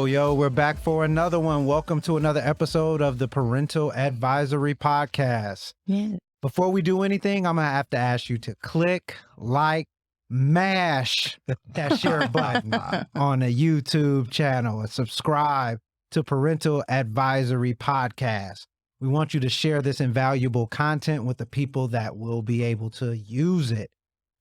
Yo, we're back for another one. Welcome to another episode of the Parental Advisory Podcast. Yeah. Before we do anything, I'm going to have to ask you to click, like, mash that share button on the YouTube channel and subscribe to Parental Advisory Podcast. We want you to share this invaluable content with the people that will be able to use it.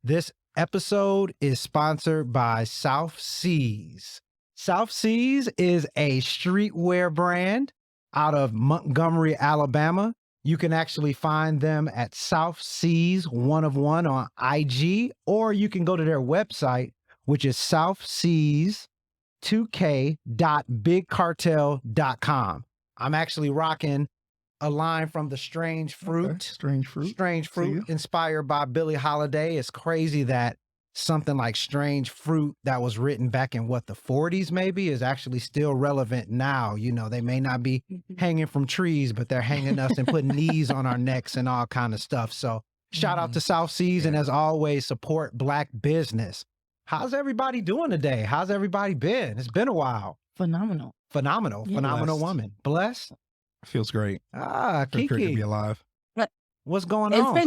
This episode is sponsored by South Seas. South Seas is a streetwear brand out of Montgomery, Alabama. You can actually find them at South Seas 1 of 1 on IG, or you can go to their website, which is southseas2k.bigcartel.com. I'm actually rocking a line from the Strange Fruit. Okay. Strange Fruit, inspired by Billie Holiday. It's crazy that something like Strange Fruit that was written back in the 40s maybe is actually still relevant now. You know, they may not be hanging from trees, but they're hanging us and putting knees on our necks and all kind of stuff. So shout out to South Seas, and as always, support Black business. How's everybody doing today? How's everybody been? It's been a while. Phenomenal. Phenomenal Blessed. woman. Blessed. Feels great. Kiki. Great to be alive. What's going on? It's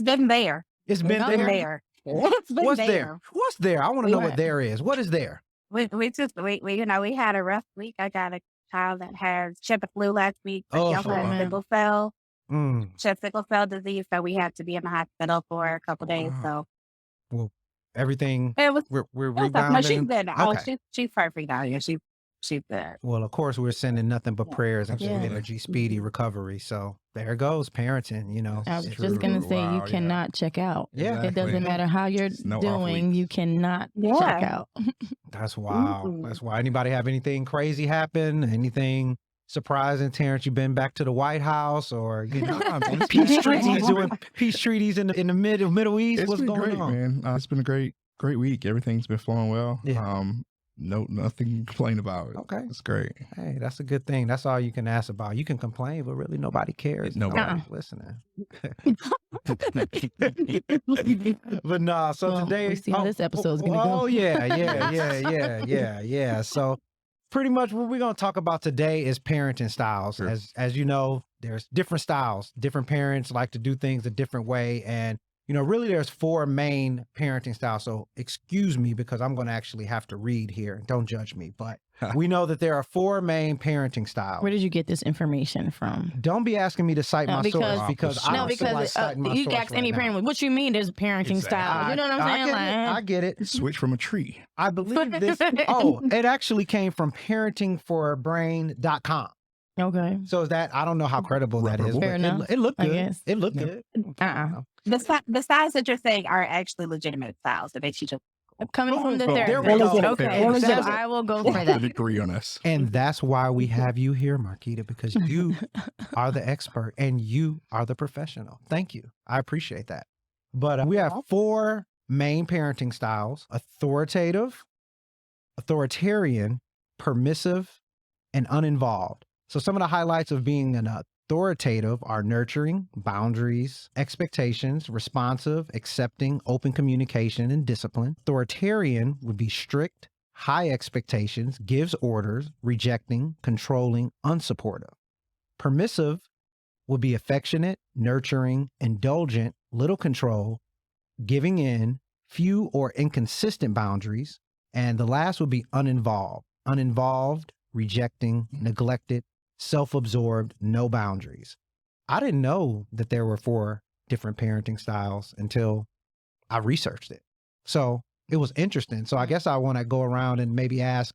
been there. It's been there. It's been What's there. there? What's there? I want to know what there is. What is there? We had a rough week. I got a child that had she had the flu last week. Oh, She also had man. sickle cell. Mm. She had sickle cell disease, so we had to be in the hospital for a couple days. So Well, everything it was. we're it was tough. rebounding. No, she's good now. Okay. She's perfect now. Yeah, she's good. Well, of course, we're sending nothing but prayers and Yeah. energy, speedy recovery. So there goes parenting, you know. I was It's just going to true. say, Wow, you yeah. cannot check out. Yeah. It Exactly. doesn't matter how you're No off doing, weeks. you cannot Yeah. check out. That's wild. Mhm. That's why. Anybody have anything crazy happen? Anything surprising, Terrence? You been back to the White House, or you know, peace treaties doing peace treaties in the Middle East? It's What's been going great, on? man. It's been a great week. Everything's been flowing well. Yeah. Nothing to complain about. Okay. It's great. Hey, that's a good thing. That's all you can ask about. You can complain, but really nobody cares. Nobody. Nobody's listening. But nah, so Well, today we see how this episode's gonna go. Oh yeah. So pretty much what we're gonna talk about today is parenting styles. Sure. As you know, there's different styles. Different parents like to do things a different way. And you know, really there's 4 main parenting styles. So excuse me because I'm gonna actually have to read here. Don't judge me, but we know that there are 4 main parenting styles. Where did you get this information from? Don't be asking me to cite No, my because- source because I No, don't feel like because citing my you source ask any right now. parent, what you mean there's a parenting style? You know what I'm saying? I get it. Switch from a tree. I believe this. Oh, it actually came from parentingforbrain.com. Okay. So is that, I don't know how credible that is. Reputable. But Fair enough, it looked I good. guess. It looked Yeah. good. The styles that you're saying are actually legitimate styles that they teach us. Coming from the Oh, there we therapist. go. Okay. There we So go. I will go for The that. degree on us. And that's why we have you here, Marquita, because you are the expert and you are the professional. Thank you. I appreciate that. But we have 4 main parenting styles: authoritative, authoritarian, permissive, and uninvolved. So some of the highlights of being an authoritative are nurturing, boundaries, expectations, responsive, accepting, open communication, and discipline. Authoritarian would be strict, high expectations, gives orders, rejecting, controlling, unsupportive. Permissive would be affectionate, nurturing, indulgent, little control, giving in, few or inconsistent boundaries. And the last would be uninvolved. Uninvolved, rejecting, neglected, self-absorbed, no boundaries. I didn't know that there were 4 different parenting styles until I researched it. So it was interesting. So I guess I want to go around and maybe ask,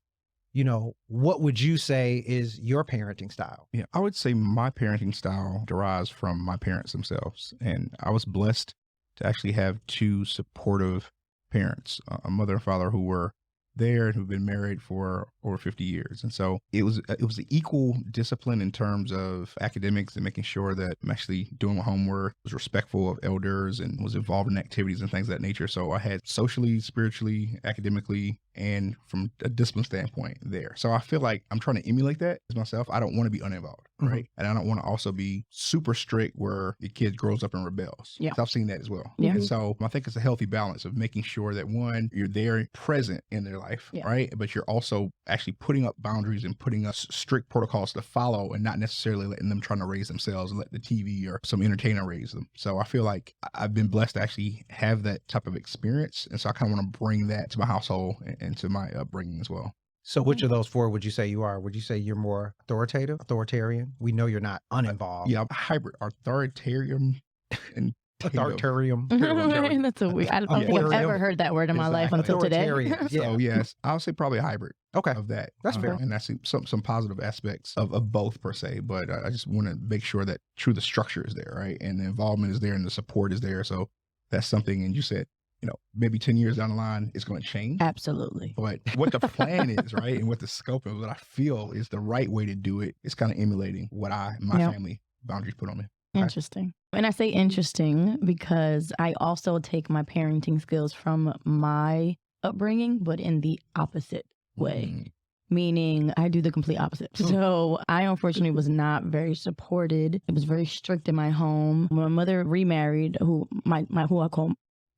you know, what would you say is your parenting style? Yeah, I would say my parenting style derives from my parents themselves. And I was blessed to actually have 2 supportive parents, a mother and father who were there and who've been married for over 50 years. And so it was an equal discipline in terms of academics and making sure that I'm actually doing my homework, was respectful of elders, and was involved in activities and things of that nature. So I had socially, spiritually, academically and from a discipline standpoint there. So I feel like I'm trying to emulate that as myself. I don't want to be uninvolved, right? And I don't want to also be super strict where the kid grows up and rebels. Yeah. So I've seen that as well. Yeah. And so I think it's a healthy balance of making sure that one, you're there present in their life, right? But you're also actually putting up boundaries and putting us strict protocols to follow and not necessarily letting them trying to raise themselves and let the TV or some entertainer raise them. So I feel like I've been blessed to actually have that type of experience. And so I kind of want to bring that to my household and to my upbringing as well. So which of those four would you say you are? Would you say you're more authoritarian? We know you're not uninvolved. Yeah, I'm a hybrid, authoritarian and Authoritarian. That's a weird. I don't think I've ever heard that word in my life until today. So yes, I'll say probably a hybrid. Okay. Of that. That's fair. And I see some positive aspects of both per se, but I just want to make sure that the structure is there, right? And the involvement is there and the support is there. So that's something, and you said, maybe 10 years down the line, it's going to change. Absolutely. But what the plan is, right? And what the scope of what I feel is the right way to do it is kind of emulating what my family boundaries put on me. Okay. Interesting. And I say interesting because I also take my parenting skills from my upbringing, but in the opposite way. Meaning I do the complete opposite. So I unfortunately was not very supported. It was very strict in my home. When my mother remarried, who I call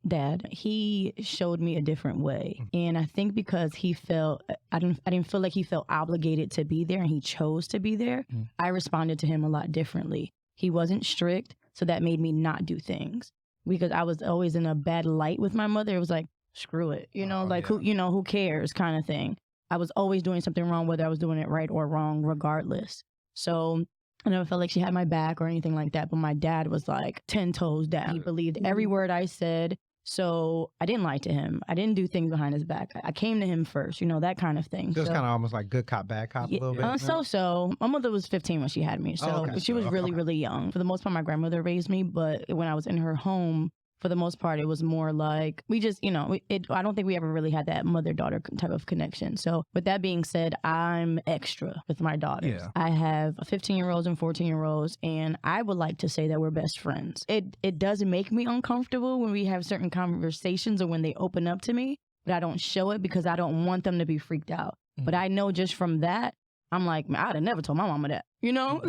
Dad, he showed me a different way. And I think because he felt, I didn't feel like he felt obligated to be there and he chose to be there, I responded to him a lot differently. He wasn't strict, so that made me not do things because I was always in a bad light with my mother. It was like, screw it, who cares kind of thing. I was always doing something wrong, whether I was doing it right or wrong, regardless. So I never felt like she had my back or anything like that. But my dad was like 10 toes down. He believed every word I said. So I didn't lie to him. I didn't do things behind his back. I came to him first, that kind of thing. So it's kind of almost like good cop, bad cop a little bit. So my mother was 15 when she had me. So she was really, really young. For the most part, my grandmother raised me. But when I was in her home, for the most part, it was more like we just, I don't think we ever really had that mother-daughter type of connection. So with that being said, I'm extra with my daughters. Yeah. I have 15-year-olds and 14-year-olds, and I would like to say that we're best friends. It does make me uncomfortable when we have certain conversations or when they open up to me, but I don't show it because I don't want them to be freaked out. But I know just from that, I'm like, I'd have never told my mama that,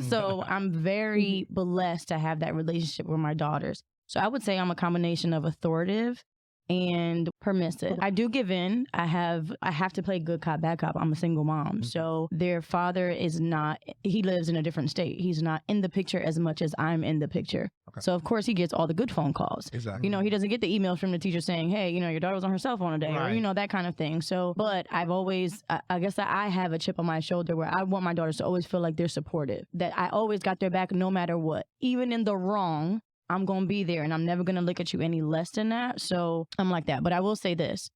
So I'm very blessed to have that relationship with my daughters. So I would say I'm a combination of authoritative and permissive. I do give in. I have to play good cop, bad cop. I'm a single mom. So their father he lives in a different state. He's not in the picture as much as I'm in the picture. Okay. So of course he gets all the good phone calls. Exactly. He doesn't get the emails from the teacher saying, hey, your daughter was on her cell phone today, right. Or that kind of thing. So, but I've always, I guess that I have a chip on my shoulder where I want my daughters to always feel like they're supportive, that I always got their back no matter what, even in the wrong. I'm going to be there and I'm never going to look at you any less than that. So I'm like that. But I will say this.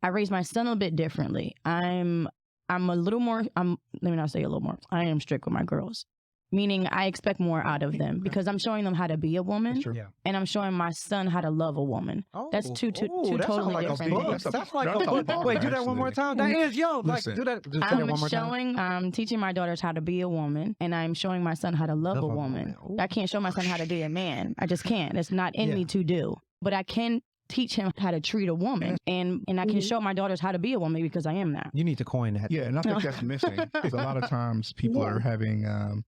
I raised my son a bit differently. I'm a little more, let me not say a little more. I am strict with my girls. Meaning I expect more out of them because I'm showing them how to be a woman and I'm showing my son how to love a woman. That's two totally different things. That's like a book. Wait, do that one more time. That is do that. Just say that one more time. I'm teaching my daughters how to be a woman and I'm showing my son how to love a woman. I can't show my son how to be a man. I just can't. It's not in me to do. But I can teach him how to treat a woman and I can show my daughters how to be a woman because I am that. You need to coin that. Yeah, and I think that's missing. Because a lot of times people are having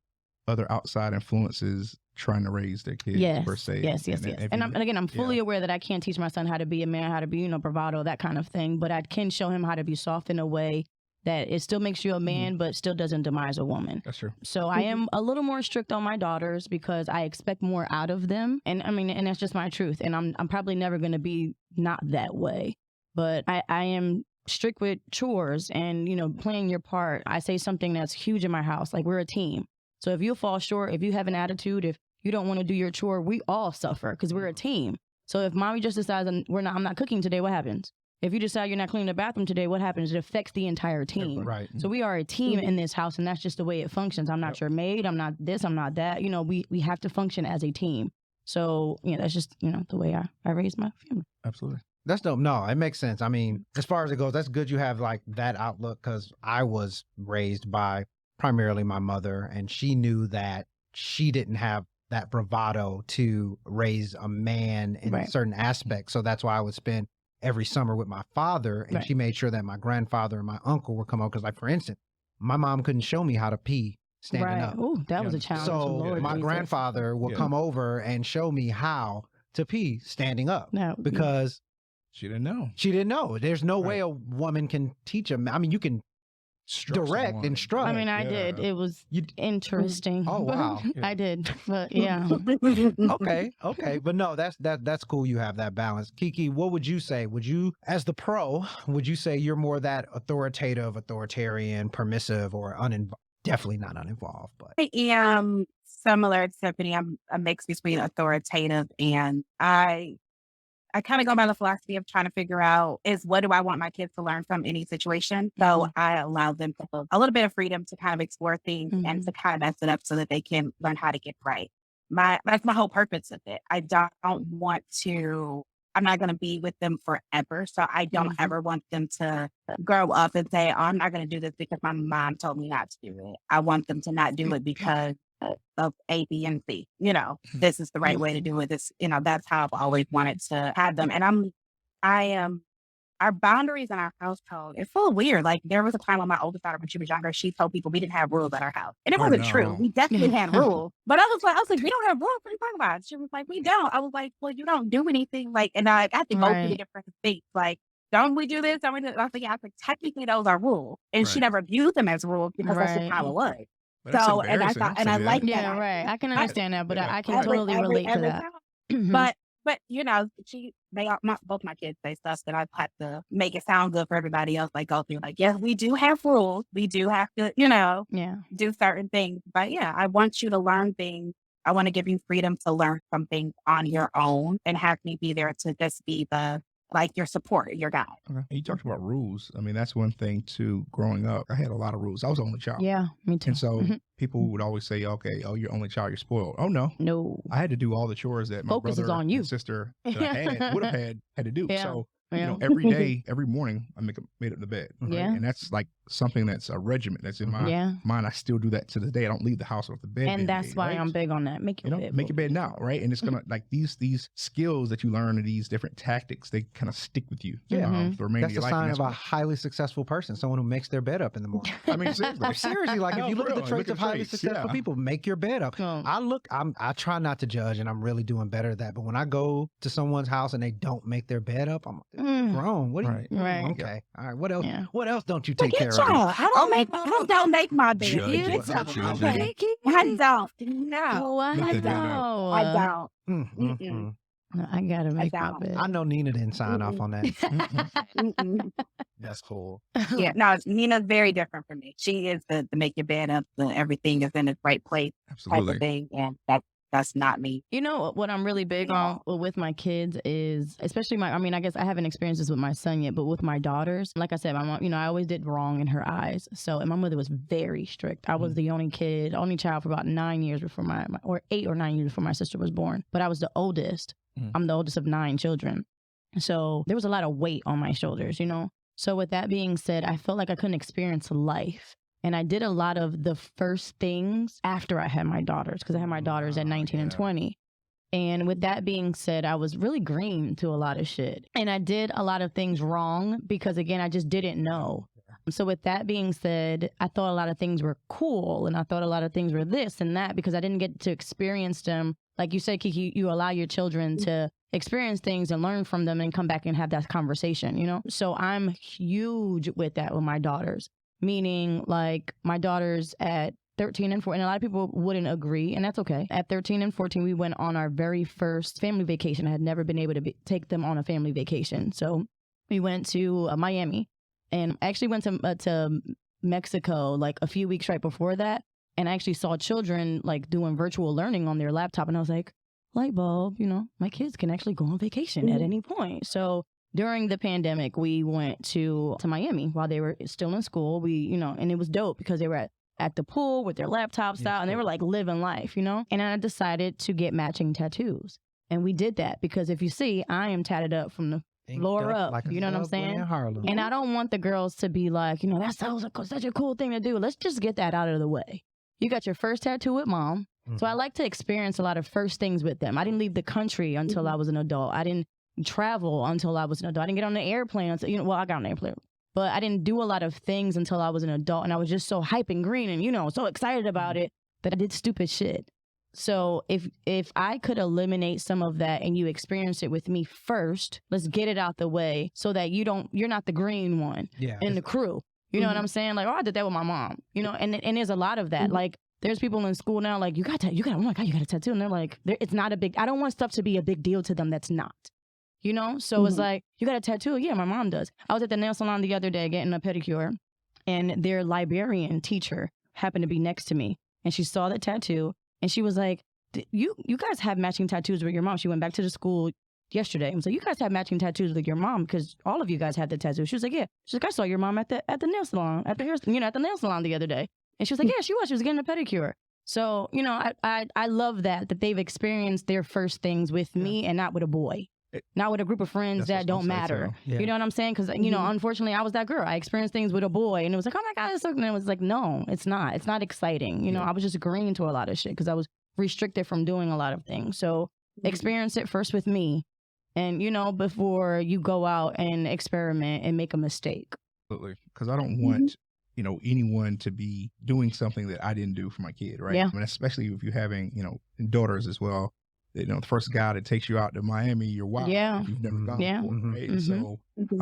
other outside influences trying to raise their kids per se. Yes. And I'm fully aware that I can't teach my son how to be a man, how to be, bravado, that kind of thing. But I can show him how to be soft in a way that it still makes you a man, but still doesn't demise a woman. That's true. So I am a little more strict on my daughters because I expect more out of them. And and that's just my truth. And I'm probably never going to be not that way. But I am strict with chores and, playing your part. I say something that's huge in my house, like we're a team. So if you fall short, if you have an attitude, if you don't want to do your chore, we all suffer because we're a team. So if mommy just decides I'm not cooking today, what happens? If you decide you're not cleaning the bathroom today, what happens? It affects the entire team. Right. So we are a team in this house, and that's just the way it functions. I'm not your maid. I'm not this. I'm not that. We have to function as a team. So that's just the way I raise my family. Absolutely. That's dope. No, it makes sense. I mean, as far as it goes, that's good you have like that outlook because I was raised by primarily my mother, and she knew that she didn't have that bravado to raise a man in certain aspects. So that's why I would spend every summer with my father, and Right. she made sure that my grandfather and my uncle would come over. Because, like, for instance, my mom couldn't show me how to pee standing Right. up. Oh, that was a Yeah. challenge. So Lord my Jesus. grandfather would Yeah. come over and show me how to pee standing up No, because She didn't know. she didn't know. There's no way Right. a woman can teach a. I mean, you can direct, someone. instruct. I mean, I did. Yeah. It was You interesting. Oh, but wow. Yeah. I did. But yeah. okay, but no, that's cool. You have that balance. Kiki, what would you say? Would you, as the pro, would you say you're more that authoritative, authoritarian, permissive, or definitely not uninvolved? But I am similar to Tiffany. I'm a mix between authoritative and I kind of go by the philosophy of trying to figure out is what do I want my kids to learn from any situation. So I allow them to have a little bit of freedom to kind of explore things and to kind of mess it up so that they can learn how to get right. That's my whole purpose of it. I don't want to. I'm not going to be with them forever. So I don't ever want them to grow up and say, oh, I'm not going to do this because my mom told me not to do it. I want them to not do it because of A, B, and C. You know, this is the right way to do it. This, you know, that's how I've always wanted to have them. And our boundaries in our household, it's so weird. Like there was a time when my oldest daughter, when she was younger, she told people we didn't have rules at our house. And it Oh, wasn't true. no. We definitely had rules. But I was like, we don't have rules. What are you talking about? She was like, we don't. I was like, well, you don't do anything. Like, and I had to go through the Right. different things. Like, don't we do this? Don't we do this? I was like, yeah, I was like, technically those are rules. And she Right. never viewed them as rules because that's just Right. how it was. But that's So, and I embarrassing. thought, Don't and I say like that. that. Yeah, right. I can understand that, but Yeah. I can totally relate to every that. time. But you know, both my kids say stuff that I've had to make it sound good for everybody else. Like go through, like, yes, we do have rules. We do have to, you know, Yeah. do certain things. But yeah, I want you to learn things. I want to give you freedom to learn something on your own and have me be there to just be your support, your guide. Okay. And you talked about rules. I mean, that's one thing too. Growing up, I had a lot of rules. I was the only child. Yeah, me too. And so people would always say, okay, oh, you're only child, you're spoiled. Oh, no. No. I had to do all the chores that my Focus is brother on you. and sister that I would have had to do. Yeah. So, Yeah. you know, every day, every morning, I made up the bed. Right? Yeah. And that's like something that's a regiment that's in my Yeah. mind. I still do that to this day. I don't leave the house with the bed. And being that's made, why right? I'm big on that. Make You your know, bed. make your bed now, right? And it's gonna like these skills that you learn and these different tactics, they kind of stick with you Yeah. for the remainder that's of a your life. sign And of a that's highly successful person, someone who makes their bed up in the morning. I mean, seriously. Seriously, like No, if you look for at the real. traits Look of at highly traits, successful yeah. people, make your bed up. Oh. I try not to judge, and I'm really doing better at that. But when I go to someone's house and they don't make their bed up, I'm grown. What are Right. you? Right. Okay. All right. What else? Yeah. What else don't you Look take care at of? y'all. I don't make my bed. Judge You it. don't. Judge Okay. it. I don't. No. Oh, I Look at that. know. I don't. Mm-mm-mm. No, I gotta make my don't. bed. I know Nina didn't sign off on that. Mm-mm. That's cool. Yeah, no, Nina's very different from me. She is the make your bed up, the everything is in its right place type Absolutely. of thing, and that's not me. You know what I'm really big on with my kids is, especially I guess I haven't experienced this with my son yet, but with my daughters, like I said, my mom, I always did wrong in her eyes. So, and my mother was very strict. I was the only child for about 9 years before or 8 or 9 years before my sister was born. But I was the oldest. I'm the oldest of 9 children. So there was a lot of weight on my shoulders, So with that being said, I felt like I couldn't experience life. And I did a lot of the first things after I had my daughters, because I had my daughters at 19 and 20. And with that being said, I was really green to a lot of shit. And I did a lot of things wrong because, again, I just didn't know. So with that being said, I thought a lot of things were cool, and I thought a lot of things were this and that because I didn't get to experience them. Like you said, Kiki, you allow your children to experience things and learn from them and come back and have that conversation, So I'm huge with that with my daughters. Meaning, like, my daughters at 13 and 14, and a lot of people wouldn't agree, and that's okay. At 13 and 14, we went on our very first family vacation. I had never been able to take them on a family vacation. So we went to Miami, and I actually went to Mexico, like, a few weeks right before that, and I actually saw children, like, doing virtual learning on their laptop, and I was like, light bulb, my kids can actually go on vacation at any point. So during the pandemic, we went to Miami while they were still in school. We, and it was dope because they were at the pool with their laptops out and they were like living life, And I decided to get matching tattoos. And we did that because if you see, I am tatted up from the floor up. Like You know what I'm saying? in Harlem. And I don't want the girls to be like, that's such a cool thing to do. Let's just get that out of the way. You got your first tattoo with mom. So I like to experience a lot of first things with them. I didn't leave the country until I was an adult. I didn't travel until I was an adult. I didn't get on the airplane until, well, I got on the airplane. But I didn't do a lot of things until I was an adult. And I was just so hype and green and, so excited about it that I did stupid shit. So if I could eliminate some of that and you experience it with me first, let's get it out the way so that you're not the green one in the crew. You know what I'm saying? Like, I did that with my mom, and there's a lot of that. Like, there's people in school now, like, oh my God, you got a tattoo. And they're like, it's not a big, I don't want stuff to be a big deal to them that's not. So it's like, you got a tattoo? Yeah, my mom does. I was at the nail salon the other day getting a pedicure, and their librarian teacher happened to be next to me, and she saw the tattoo, and she was like, you guys have matching tattoos with your mom. She went back to the school yesterday and was like, you guys have matching tattoos with your mom because all of you guys have the tattoo. She was like, yeah. She's like, I saw your mom at the nail salon, at the nail salon the other day. And she was like, yeah, she was getting a pedicure. So, I love that they've experienced their first things with me and not with a boy. Not with a group of friends that don't matter. Yeah. You know what I'm saying? Because, unfortunately, I was that girl. I experienced things with a boy, and it was like, oh, my God, it's so... And it was like, no, it's not. It's not exciting. I was just agreeing to a lot of shit because I was restricted from doing a lot of things. So experience it first with me and, before you go out and experiment and make a mistake. Absolutely. Because I don't want, anyone to be doing something that I didn't do for my kid, right? Yeah. I mean, especially if you're having, daughters as well. The first guy that takes you out to Miami, you're wild. Yeah. You've never gone before, right? And so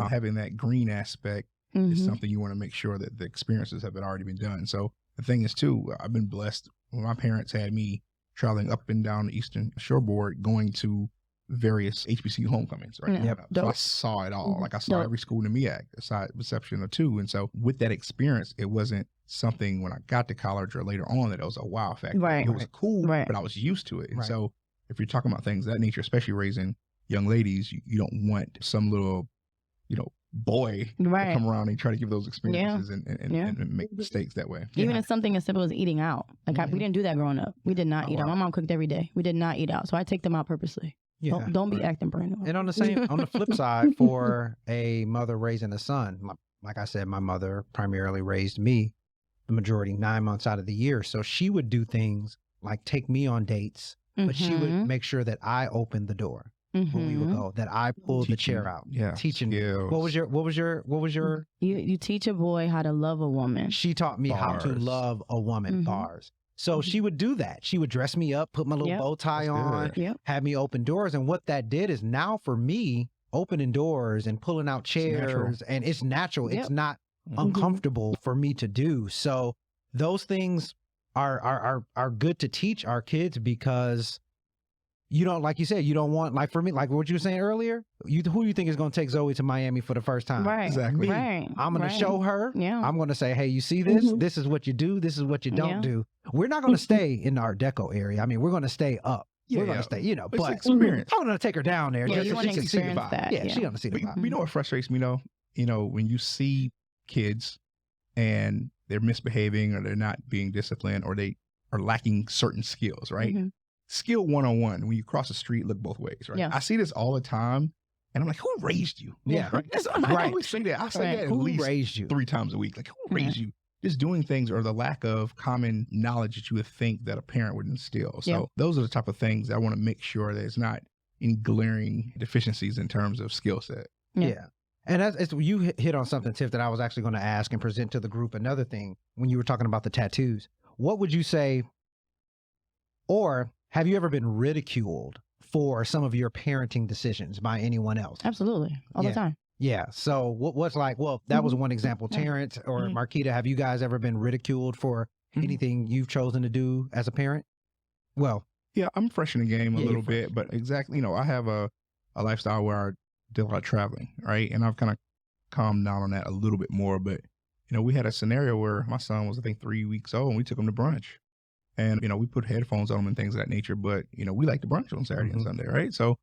having that green aspect is something you want to make sure that the experiences have already been done. So the thing is, too, I've been blessed. When my parents had me traveling up and down the Eastern Shoreboard, going to various HBCU homecomings, right? Yeah. So I saw it all. Like I saw every school in the MEAC, aside exception of 2. And so with that experience, it wasn't something when I got to college or later on that it was a wow factor. Right. It was cool, right. but I was used to it. And so if you're talking about things of that nature, especially raising young ladies, you don't want some little, boy to come around and try to give those experiences and make mistakes that way. Even if something as simple as eating out. Like we didn't do that growing up. We did not eat out. My mom cooked every day. We did not eat out. So I take them out purposely. Yeah. Don't be acting brand new. And on the flip side, for a mother raising a son, like I said, my mother primarily raised me the majority 9 months out of the year. So she would do things like take me on dates, but she would make sure that I opened the door when we would go, that I pulled the chair out. Yeah. Teaching me. What was your You teach a boy how to love a woman. She taught me how to love a woman. Bars. So she would do that. She would dress me up, put my little bow tie on, have me open doors. And what that did is now for me, opening doors and pulling out chairs, and it's natural. It's not uncomfortable for me to do. So those things are good to teach our kids because you don't, like you said, you don't want, like for me, like what you were saying earlier, who you think is going to take Zoe to Miami for the first time? Right. Exactly. Me. Right. I'm going to show her. Yeah. I'm going to say, hey, you see this? This is what you do. This is what you don't do. We're not going to stay in the Art Deco area. I mean, we're going to stay up. We're going to stay, but experience. I'm going to take her down there just so she can see the vibe. That. Yeah, she's going to see the vibe. You know what frustrates me though? When you see kids and they're misbehaving or they're not being disciplined or they are lacking certain skills, right? Skill 101, when you cross the street, look both ways, right? Yeah. I see this all the time, and I'm like, who raised you? Yeah. Right? I always say that. I say that at who least raised you? 3 times a week. Like, who raised you? Just doing things or the lack of common knowledge that you would think that a parent would instill. So those are the type of things I want to make sure that it's not any glaring deficiencies in terms of skill set. Yeah. And you hit on something, Tiff, that I was actually going to ask and present to the group. Another thing, when you were talking about the tattoos, what would you say, or have you ever been ridiculed for some of your parenting decisions by anyone else? Absolutely. All the time. Yeah. So what's like, well, that was one example. Terrence or Marquita, have you guys ever been ridiculed for anything you've chosen to do as a parent? Well, yeah, I'm fresh in the game a little bit, but exactly, I have a lifestyle where I do a lot of traveling, right? And I've kind of calmed down on that a little bit more, but we had a scenario where my son was, I think, 3 weeks old and we took him to brunch. And, we put headphones on him and things of that nature, but, we like to brunch on Saturday and Sunday, right? So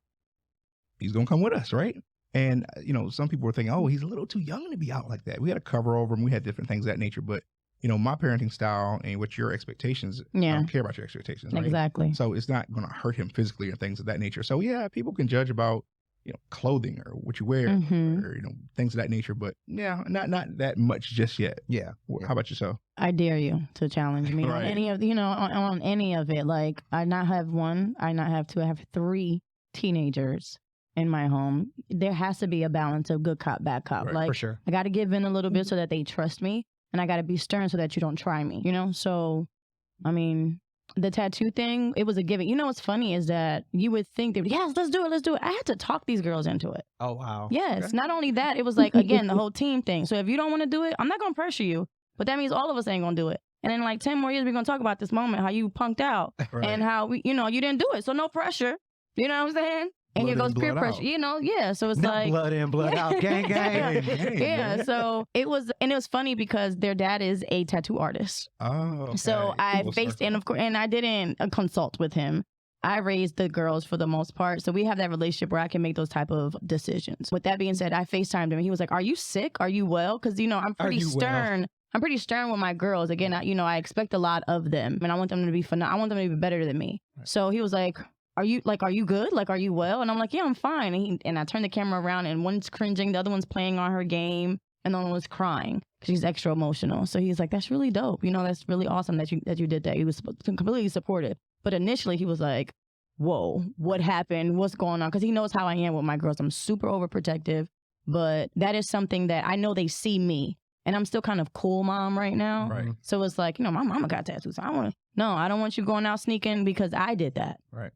he's going to come with us, right? And, some people were thinking, oh, he's a little too young to be out like that. We had a cover over him. We had different things of that nature. But, my parenting style and what your expectations, I don't care about your expectations, right? Exactly. So it's not going to hurt him physically or things of that nature. So, yeah, people can judge about, clothing or what you wear or, things of that nature. But, yeah, not that much just yet. Yeah. How about yourself? I dare you to challenge me on any of, on any of it. Like, I not have one, I not have two, I have 3 teenagers. in my home, there has to be a balance of good cop, bad cop. Right, like, for sure. I got to give in a little bit so that they trust me, and I got to be stern so that you don't try me, you know? So, I mean, the tattoo thing, it was a given. You know what's funny is that you would think that, yes, let's do it. I had to talk these girls into it. Oh, wow. Yes. Okay. Not only that, it was like, again, the whole team thing. So if you don't want to do it, I'm not going to pressure you, but that means all of us ain't going to do it. And in like 10 more years, we're going to talk about this moment, how you punked out Right. and how we, you didn't do it. So no pressure. You know what I'm saying? And here goes peer pressure, yeah. So it's Not like blood in, blood out, gang, gang. yeah. So it was funny because their dad is a tattoo artist. Oh, okay. So I Full faced, circle. and of course, and I didn't consult with him. I raised the girls for the most part. So we have that relationship where I can make those type of decisions. With that being said, I FaceTimed him and he was like, "Are you sick? Are you well?" Because, I'm pretty stern. I'm pretty stern with my girls. Again, I expect a lot of them and I want them to be I want them to be better than me. Right. So he was like, are you good? Like, are you well? And I'm like, yeah, I'm fine. And I turned the camera around and one's cringing, the other one's playing on her game, and the other one was crying because she's extra emotional. So he's like, that's really dope. That's really awesome that you did that. He was completely supportive. But initially he was like, whoa, what happened? What's going on? Because he knows how I am with my girls. I'm super overprotective, but that is something that I know they see me. And I'm still kind of cool mom right now. Right. So it's like, my mama got tattoos. I don't want you going out sneaking because I did that. Right.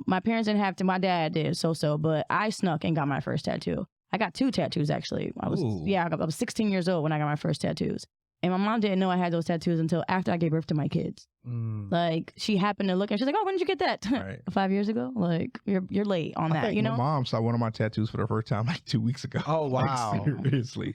My parents didn't have to, my dad did but I snuck and got my first tattoo. I got 2 tattoos actually. I was 16 years old when I got my first tattoos. And my mom didn't know I had those tattoos until after I gave birth to my kids. Like, she happened to look and she's like, "Oh, when did you get that?" Right. 5 years ago. Like, you're late on that. My mom saw one of my tattoos for the first time like 2 weeks ago. Oh, wow. Like, seriously.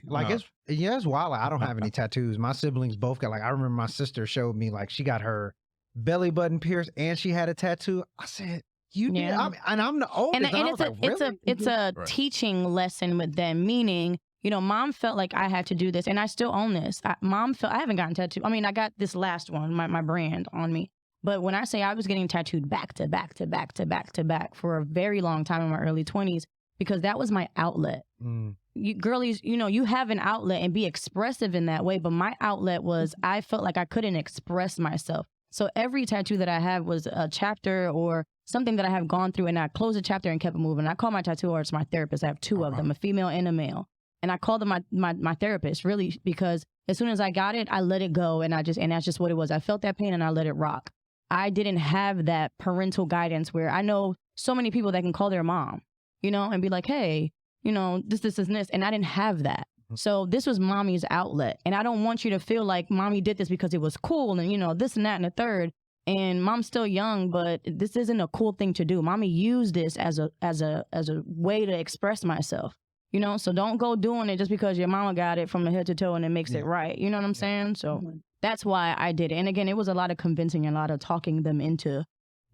It's wild. I don't have any tattoos. My siblings both got, I remember my sister showed me, she got her belly button pierced and she had a tattoo. I said, you did? And I'm the oldest. And it's a Right. teaching lesson with them, meaning, mom felt like I had to do this, and I still own this. Mom felt I haven't gotten tattooed. I mean, I got this last one, my brand on me. But when I say I was getting tattooed back to back to back to back to back for a very long time in my early 20s, because that was my outlet. You girlies, you have an outlet and be expressive in that way. But my outlet was I felt like I couldn't express myself. So every tattoo that I have was a chapter or something that I have gone through, and I closed a chapter and kept it moving. I call my tattoo artist my therapist. I have 2 of them, a female and a male. And I called them my therapist, really, because as soon as I got it, I let it go. And that's just what it was. I felt that pain and I let it rock. I didn't have that parental guidance where I know so many people that can call their mom, and be like, hey, this, and this. And I didn't have that. So this was mommy's outlet. And I don't want you to feel like mommy did this because it was cool and, this and that and the third. And mom's still young, but this isn't a cool thing to do. Mommy used this as a way to express myself. So don't go doing it just because your mama got it from the head to toe and it makes it right. You know what I'm saying? So that's why I did it. And again, it was a lot of convincing and a lot of talking them into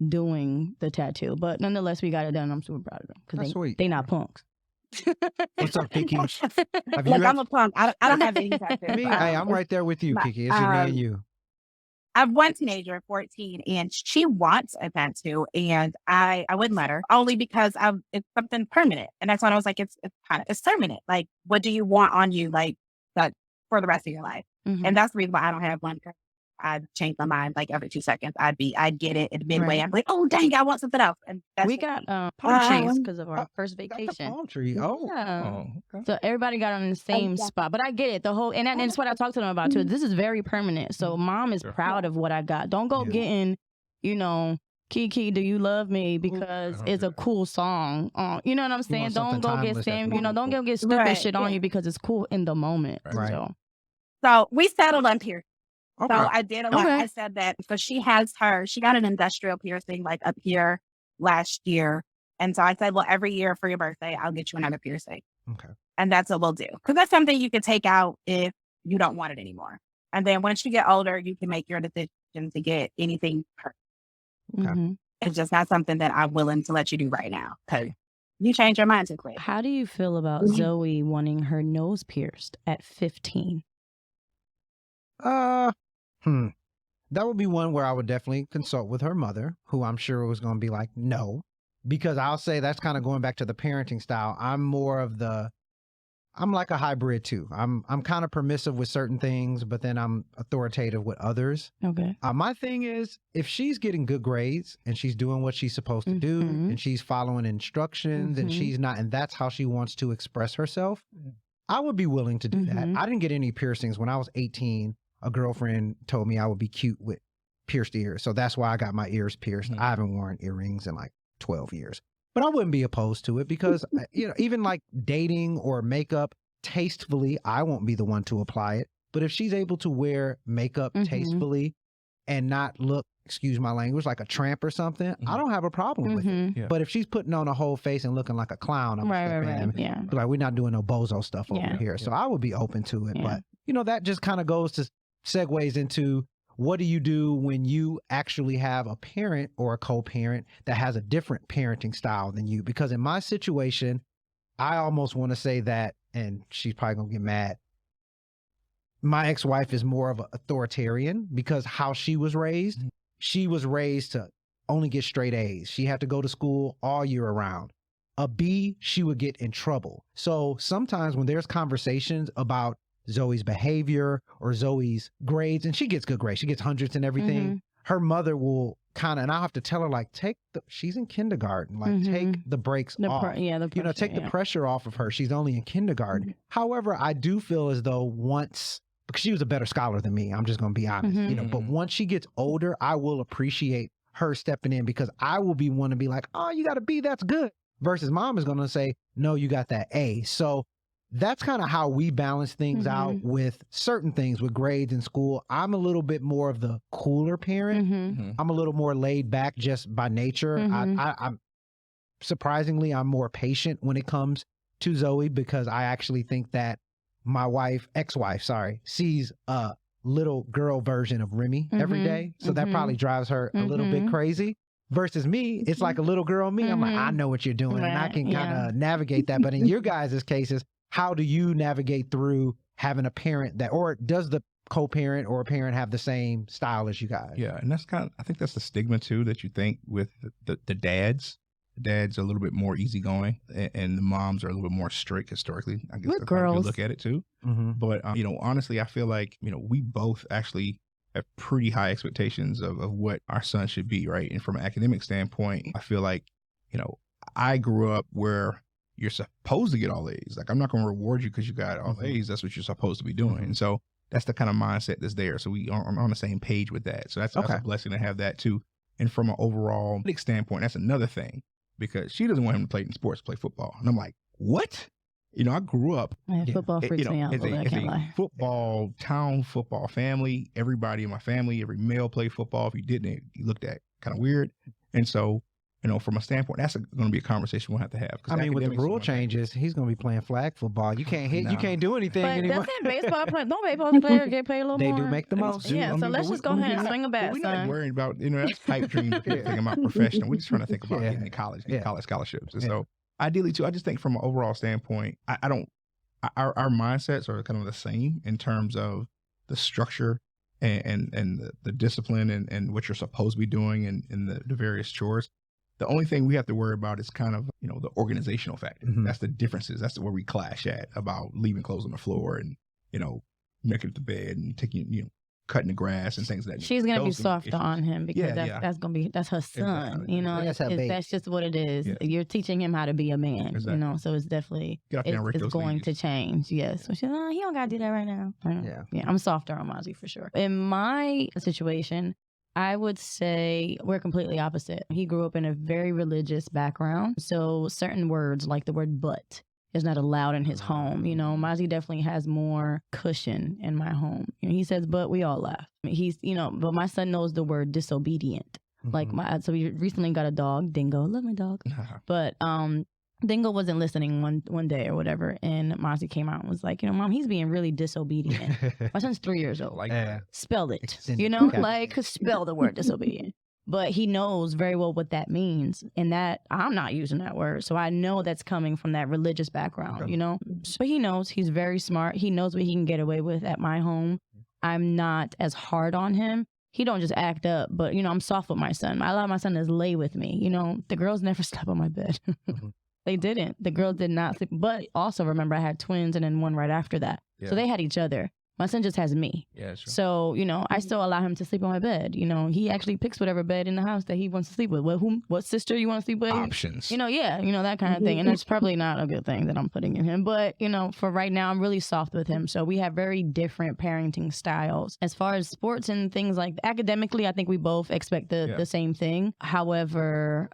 doing the tattoo. But nonetheless, we got it done. I'm super proud of them because they not punks. What's up, Kiki? I'm a punk. I don't have any tattoos. Hey, I'm right there with you, Kiki. It's me and you. I have one teenager at 14 and she wants a tattoo and I wouldn't let her only because it's something permanent. And that's when I was like, it's permanent. Like, what do you want on you? Like that for the rest of your life. And that's the reason why I don't have one. I'd change my mind like every 2 seconds. I'd get it at midway. I'm like, oh dang, I want something else. And we got palm trees because of our first vacation. Palm tree. Okay. So everybody got on the same spot. But I get it. And that's what I talked to them about too. This is very permanent. So mom is proud of what I got. Don't go getting, Kiki, do you love me? Because it's a cool song. You know what I'm saying? Don't go get don't go get stupid shit on you because it's cool in the moment. Right. So we settled on piercing. Okay. So I did a lot. I said that because she got an industrial piercing like up here last year. And so I said, well, every year for your birthday, I'll get you another piercing. Okay. And that's what we'll do. Because that's something you can take out if you don't want it anymore. And then once you get older, you can make your decision to get anything permanent. Okay. It's just not something that I'm willing to let you do right now. Because you change your mind too quick. How do you feel about Zoe wanting her nose pierced at 15? That would be one where I would definitely consult with her mother, who I'm sure was going to be like, no, because I'll say that's kind of going back to the parenting style. I'm more of I'm like a hybrid too. I'm kind of permissive with certain things, but then I'm authoritative with others. Okay. My thing is, if she's getting good grades and she's doing what she's supposed to do and she's following instructions and she's not, and that's how she wants to express herself, I would be willing to do that. I didn't get any piercings. When I was 18, a girlfriend told me I would be cute with pierced ears. So that's why I got my ears pierced. I haven't worn earrings in like 12 years. But I wouldn't be opposed to it because, even like dating or makeup, tastefully, I won't be the one to apply it. But if she's able to wear makeup tastefully and not look, excuse my language, like a tramp or something, I don't have a problem with it. Yeah. But if she's putting on a whole face and looking like a clown, I'm Right. like, we're not doing no bozo stuff over here. Yeah. So I would be open to it. Yeah. But, that just kind of goes to segues into, what do you do when you actually have a parent or a co-parent that has a different parenting style than you? Because in my situation, I almost want to say that, and she's probably going to get mad, my ex-wife is more of an authoritarian because how she was raised to only get straight A's. She had to go to school all year around. A B, she would get in trouble. So sometimes when there's conversations about Zoe's behavior or Zoe's grades, and she gets good grades, she gets hundreds and everything, her mother will kind of, and I'll have to tell her, like, she's in kindergarten, like, take the brakes off. The pressure, take the pressure off of her. She's only in kindergarten. However, I do feel as though because she was a better scholar than me, I'm just going to be honest, but once she gets older, I will appreciate her stepping in because I will be one to be like, oh, you got a B, that's good. Versus mom is going to say, no, you got that A. So that's kind of how we balance things out with certain things with grades in school. I'm a little bit more of the cooler parent. I'm a little more laid back just by nature. I'm surprisingly, I'm more patient when it comes to Zoe because I actually think that my ex-wife, sees a little girl version of Remy every day. So that probably drives her a little bit crazy. Versus me, it's like a little girl me. I'm like, I know what you're doing and I can kind of navigate that. But in your guys' cases, how do you navigate through having a parent or does the co-parent or a parent have the same style as you guys? Yeah, and that's I think that's the stigma too that you think with the dads. The dads are a little bit more easygoing and the moms are a little bit more strict historically. I guess that's how you look at it too. But, honestly, I feel like, we both actually have pretty high expectations of what our son should be, right? And from an academic standpoint, I feel like, I grew up where you're supposed to get all A's. Like, I'm not going to reward you because you got all A's. That's what you're supposed to be doing. And so that's the kind of mindset that's there. So we are on the same page with that. So that's a blessing to have that too. And from an overall standpoint, that's another thing because she doesn't want him to play in sports, play football. And I'm like, what? I grew up. Football freaks me out. As a football, town football family. Everybody in my family, every male played football. If you didn't, you looked at kind of weird. And so, from a standpoint, that's going to be a conversation we'll have to have. I mean, with the rule changes, he's going to be playing flag football. You can't hit, you can't do anything anymore. But baseball players, don't baseball players get paid a little they more? They do make the most. Yeah, so let's just go ahead and swing a bat, We're son. not worrying about, that's pipe dreams, thinking about professional. We're just trying to think about getting to college, college scholarships. And so ideally too, I just think from an overall standpoint, our mindsets are kind of the same in terms of the structure and the discipline and what you're supposed to be doing and the various chores. The only thing we have to worry about is kind of, the organizational factor. That's the differences. That's where we clash at about leaving clothes on the floor and, making it to bed and taking, cutting the grass and things like that. She's going to be softer on him because that's her son, Exactly. That's just what it is. Yeah. You're teaching him how to be a man, so it's definitely, it's going to change. Yes. So she's like, he don't got to do that right now. Yeah. I'm softer on Mozzie for sure. In my situation, I would say we're completely opposite. He grew up in a very religious background. So certain words like the word but is not allowed in his home. Mozzie definitely has more cushion in my home. He says, but we all laugh. He's, but my son knows the word disobedient. Like so we recently got a dog, Dingo. Love my dog. But Dingo wasn't listening one day or whatever, and Mozzie came out and was like, Mom, he's being really disobedient. My son's 3 years old. Spell it. Spell the word disobedient. But he knows very well what that means, and that I'm not using that word. So I know that's coming from that religious background, So he knows, he's very smart. He knows what he can get away with at my home. I'm not as hard on him. He don't just act up, but, I'm soft with my son. I allow my son to lay with me. The girls never step on my bed. They didn't. The girls did not sleep. But also remember, I had twins and then one right after that. Yeah. So they had each other. My son just has me. Yeah, sure. So, I still allow him to sleep on my bed. He actually picks whatever bed in the house that he wants to sleep with. What sister you want to sleep with? Options. That kind of thing. And that's probably not a good thing that I'm putting in him. But, for right now, I'm really soft with him. So we have very different parenting styles. As far as sports and things like academically, I think we both expect the same thing. However,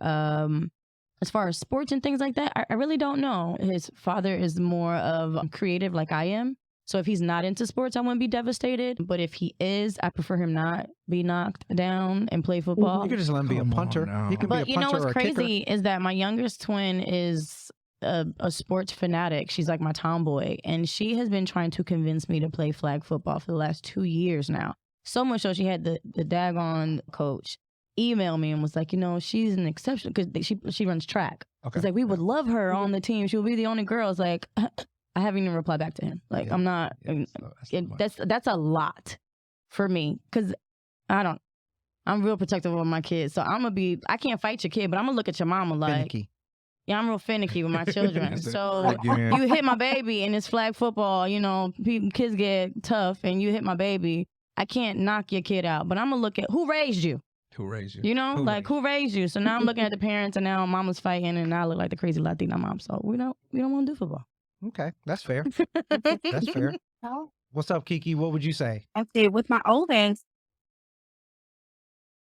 as far as sports and things like that, I really don't know. His father is more of creative like I am. So if he's not into sports, I wouldn't be devastated. But if he is, I prefer him not be knocked down and play football. You could just let him be a punter. He could be a punter what's or a crazy kicker. is that my youngest twin is a sports fanatic. She's like my tomboy. And she has been trying to convince me to play flag football for the last 2 years now. So much so she had the daggone coach email me and was like, she's an exception because she runs track. Okay. It's like, we would love her on the team. She would be the only girl. It's like... I haven't even replied back to him. Like, I'm not, that's a lot for me. Cause I'm real protective of my kids. So I can't fight your kid, but I'm gonna look at your mama like, Finicky. Yeah, I'm real finicky with my children. So you hit my baby and it's flag football, kids get tough and you hit my baby. I can't knock your kid out, but I'm gonna look at who raised you. Who raised you? Who raised you? So now I'm looking at the parents and now mama's fighting and I look like the crazy Latina mom. So we don't want to do football. Okay, that's fair. That's fair. What's up, Kiki? What would you say? Okay, with my oldest,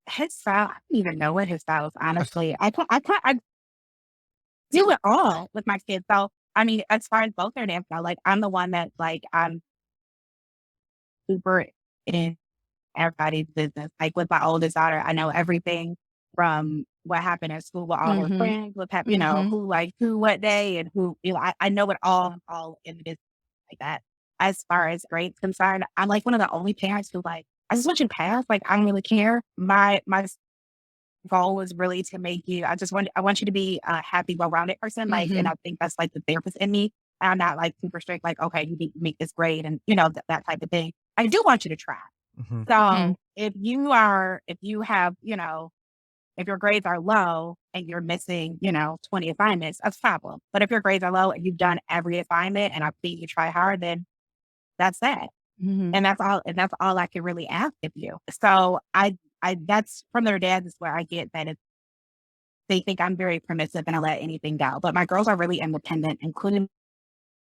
his style, I don't even know what his style is, honestly. I do it all with my kids. So, as far as both their dance go, I'm the one that, I'm super in everybody's business. Like, with my oldest daughter, I know everything from what happened at school with all her friends, what happened, who, what day, and who, I know it all in the business like that. As far as grades concerned, I'm one of the only parents who I just want you to pass. I don't really care. My goal was really to make you, I want you to be a happy, well-rounded person. And I think that's the therapist in me. I'm not super strict, okay, you need to make this grade and, that type of thing. I do want you to try. So if your grades are low and you're missing, 20 assignments, that's a problem. But if your grades are low and you've done every assignment and I've seen you try hard, then that's that. And that's all I can really ask of you. So I that's from their dads is where I get that they think I'm very permissive and I let anything go. But my girls are really independent, including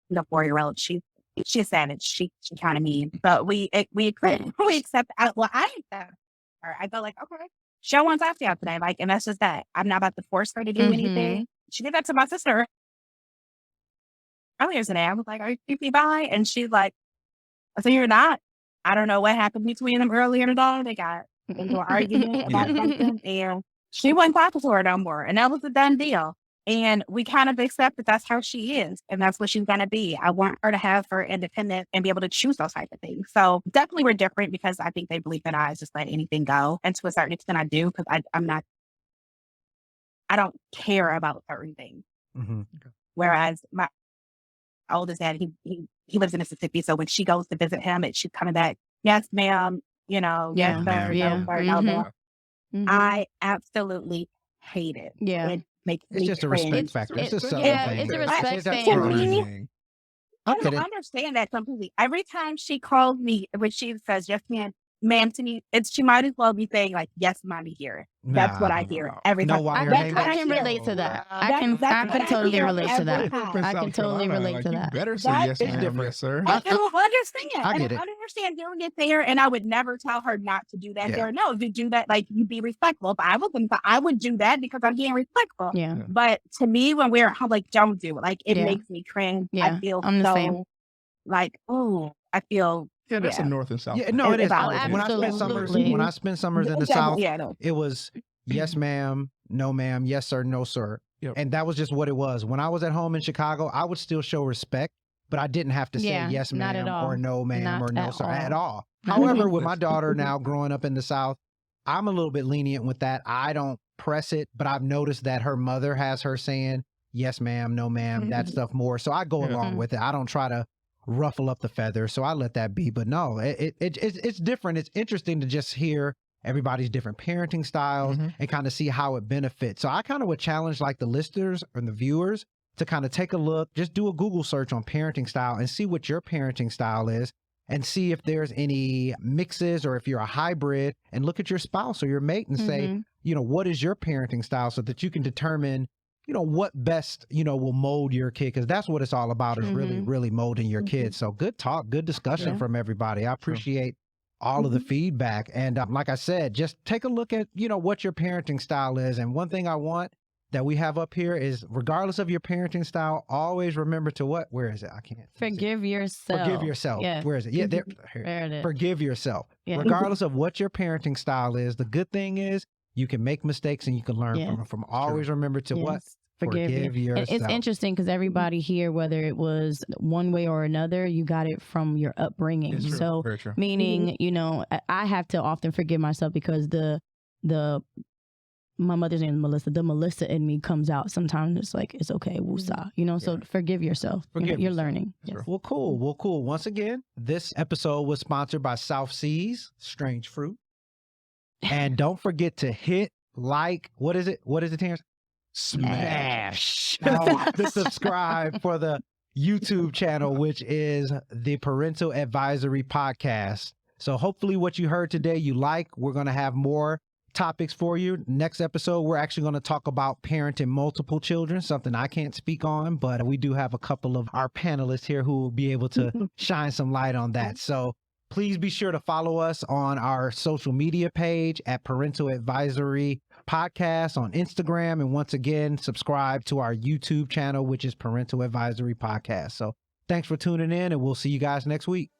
the 4-year-old. She's a savage. She kind of mean. But we accept. I accept her. I felt okay. Show one's off today, and that's just that. I'm not about to force her to do anything. She did that to my sister earlier today. I was like, "Are you creepy by?" And she's like, "So you're not." I don't know what happened between them earlier today. They got into an argument about something, and she wasn't talking to her no more, and that was a done deal. And we kind of accept that that's how she is, and that's what she's gonna be. I want her to have her independence and be able to choose those type of things. So definitely we're different because I think they believe that I just let anything go. And to a certain extent I do, because I don't care about certain things. Whereas my oldest dad, he lives in Mississippi. So when she goes to visit him and she's coming back, yes, ma'am, yes, sir, no, sir, no. I absolutely hate it. Yeah. It's just a respect factor. It's a subtle thing. It's a respect thing. I don't understand that completely. Every time she calls me, when she says, yes, ma'am to me, she might as well be saying yes, mommy here. That's what I hear every time. I can relate to that. I can totally relate to that. I can totally relate to that. You better say yes, ma'am, yes, sir. I don't understand. I get it. I don't understand doing it there, and I would never tell her not to do that there. No, to do that, you be respectful. But I would do that because I'm being respectful. Yeah. But to me, when we're don't do it. It makes me cringe. Yeah. I feel I'm the same. I feel. Yeah, that's a north and south. Yeah, no, it is. Absolutely. When I spent summers in the South, it was yes, ma'am, no, ma'am, yes, sir, no, sir. Yep. And that was just what it was. When I was at home in Chicago, I would still show respect, but I didn't have to say yes, ma'am, or no, ma'am, or no, sir, at all. However, with my daughter now growing up in the South, I'm a little bit lenient with that. I don't press it, but I've noticed that her mother has her saying yes, ma'am, no, ma'am, that stuff more. So I go along with it. I don't try to ruffle up the feathers, so I let that be. But no, it's different. It's interesting to just hear everybody's different parenting styles and kind of see how it benefits. So I kind of would challenge the listeners and the viewers to kind of take a look, just do a Google search on parenting style and see what your parenting style is and see if there's any mixes or if you're a hybrid, and look at your spouse or your mate and say, you know, what is your parenting style, so that you can determine, you know, what best, you know, will mold your kid. Because that's what it's all about, is really molding your kids. So good talk, good discussion from everybody. I appreciate all of the feedback. And like I said, just take a look at, you know, what your parenting style is. And one thing I want that we have up here is, regardless of your parenting style, always remember to what? Where is it? I can't. Forgive yourself. Forgive yourself. Yeah. Where is it? Yeah, there it is. Forgive yourself. Yeah. Regardless of what your parenting style is, the good thing is you can make mistakes and you can learn from them. Always remember to what? Forgive yourself. It's interesting because everybody here, whether it was one way or another, you got it from your upbringing. So meaning, you know, I have to often forgive myself because my mother's name is Melissa. The Melissa in me comes out sometimes. It's like, it's okay, woosah, you know. So forgive yourself. You're learning. Yes. Well, cool. Once again, this episode was sponsored by South Seas Strange Fruit. And don't forget to hit like. What is it, Terrence? Smash the subscribe for the YouTube channel, which is the Parental Advisory Podcast. So hopefully what you heard today you like. We're going to have more topics for you. Next episode, we're actually going to talk about parenting multiple children, something I can't speak on, but we do have a couple of our panelists here who will be able to shine some light on that. So please be sure to follow us on our social media page at Parental Advisory Podcast on Instagram. And once again, subscribe to our YouTube channel, which is Parental Advisory Podcast. So thanks for tuning in, and we'll see you guys next week.